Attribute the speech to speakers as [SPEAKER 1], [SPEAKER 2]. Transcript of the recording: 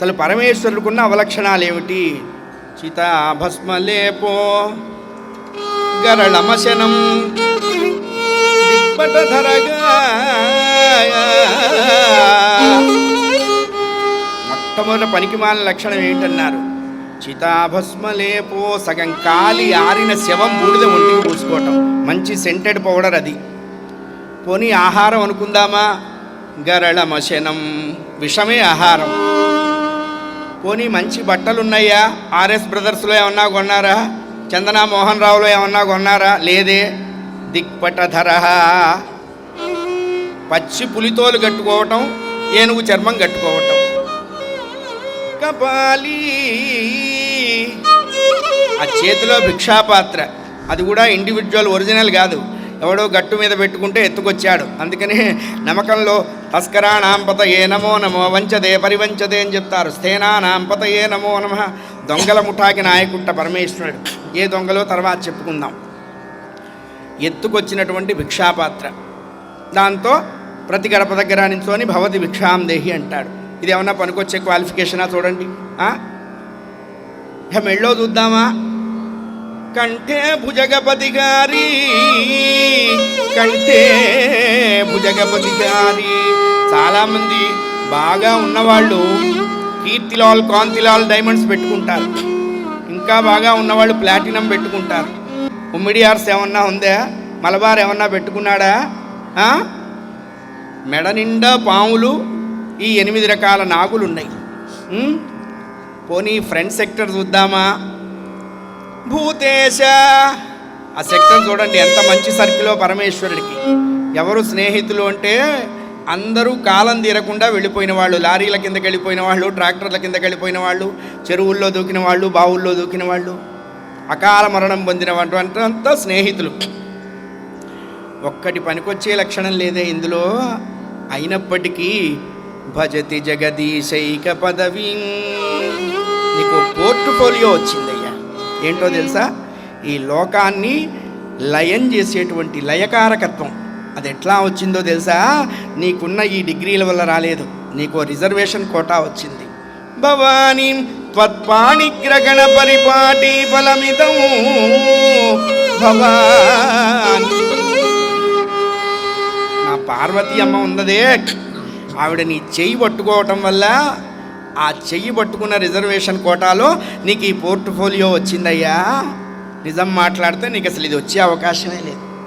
[SPEAKER 1] అసలు పరమేశ్వరుడుకున్న అవలక్షణాలు ఏమిటి? చితాభస్మలేపో గరళమశనం దిక్పటధరగా. మొట్టమొదటి పనికిమాలిన లక్షణం ఏంటన్నారు? చితాభస్మలేపో, సగం కాలి ఆరిన శవం బూడిద ఒంటికి పూసుకోవటం. మంచి సెంటెడ్ పౌడర్ అది. పోనీ ఆహారం అనుకుందామా? గరళమశనం, విషమే ఆహారం. పోనీ మంచి బట్టలు ఉన్నాయా? ఆర్ఎస్ బ్రదర్స్లో ఏమన్నా కొన్నారా? చందనా మోహన్ రావులో ఏమన్నా కొన్నారా? లేదే. దిక్పటధర, పచ్చి పులితోలు కట్టుకోవటం, ఏనుగు చర్మం కట్టుకోవటం. కపాలి, ఆ చేతిలో భిక్షాపాత్ర, అది కూడా ఇండివిజువల్, ఒరిజినల్ కాదు, ఎవడో గట్టు మీద పెట్టుకుంటే ఎత్తుకొచ్చాడు. అందుకని నమ్మకంలో తస్కరాణాంపతయే నమో నమో, వంచదే పరివంచదే అని చెప్తారు. స్థేనానాంపతయే నమో నమ. దొంగల ముఠాకి నాయకుట్ట పరమేశ్వరుడు. ఏ దొంగలో తర్వాత చెప్పుకుందాం. ఎత్తుకొచ్చినటువంటి భిక్షాపాత్ర, దాంతో ప్రతి గడప దగ్గర నించోని భవతి భిక్షాం దేహి అంటాడు. ఇది ఏమన్నా పనికొచ్చే క్వాలిఫికేషనా? చూడండి. మెళ్ళో చూద్దామా? కంఠే భుజగపతి గారి, కంఠే భుజగపతి గారి. చాలామంది బాగా ఉన్నవాళ్ళు కీర్తిలాల్, కాంతిలాల్ డైమండ్స్ పెట్టుకుంటారు. ఇంకా బాగా ఉన్నవాళ్ళు ప్లాటినం పెట్టుకుంటారు. ఉమ్మిడియార్స్ ఏమన్నా ఉందా? మలబార్ ఏమన్నా పెట్టుకున్నాడా? మెడ నిండా పాములు, ఈ 8 రకాల నాగులు ఉన్నాయి. పోనీ ఫ్రంట్ సెక్టర్ చూద్దామా? భూతేశ, ఆ సెక్టర్ చూడండి ఎంత మంచి సర్కిలో పరమేశ్వరుడికి. ఎవరు స్నేహితులు అంటే అందరూ కాలం తీరకుండా వెళ్ళిపోయిన వాళ్ళు. లారీల కిందకి వెళ్ళిపోయిన వాళ్ళు, ట్రాక్టర్ల కిందకి వెళ్ళిపోయిన వాళ్ళు, చెరువుల్లో దూకిన వాళ్ళు, బావుల్లో దూకిన వాళ్ళు, అకాల మరణం పొందిన వాళ్ళు అంతా స్నేహితులు. ఒక్కటి పనికొచ్చే లక్షణం లేదే ఇందులో. అయినప్పటికీ భజతి జగదీశైక పదవి, నీకు పోర్ట్ఫోలియో వచ్చిందయ్యా. ఏంటో తెలుసా? ఈ లోకాన్ని లయం చేసేటువంటి లయకారకత్వం. అది ఎట్లా వచ్చిందో తెలుసా? నీకున్న ఈ డిగ్రీల వల్ల రాలేదు, నీకు రిజర్వేషన్ కోటా వచ్చింది. భవానీ త్వత్పాణిగ్రగణ పరిపాటి ఫలమిదం భవానీ. నా పార్వతీ అమ్మ ఉన్నదే, ఆవిడ నీ చెయ్యి పట్టుకోవటం వల్ల, ఆ చెయ్యి పట్టుకున్న రిజర్వేషన్ కోటాలో నీకు ఈ పోర్ట్ఫోలియో వచ్చిందయ్యా. నిజం మాట్లాడితే నీకు అసలు ఇది వచ్చే అవకాశమే లేదు.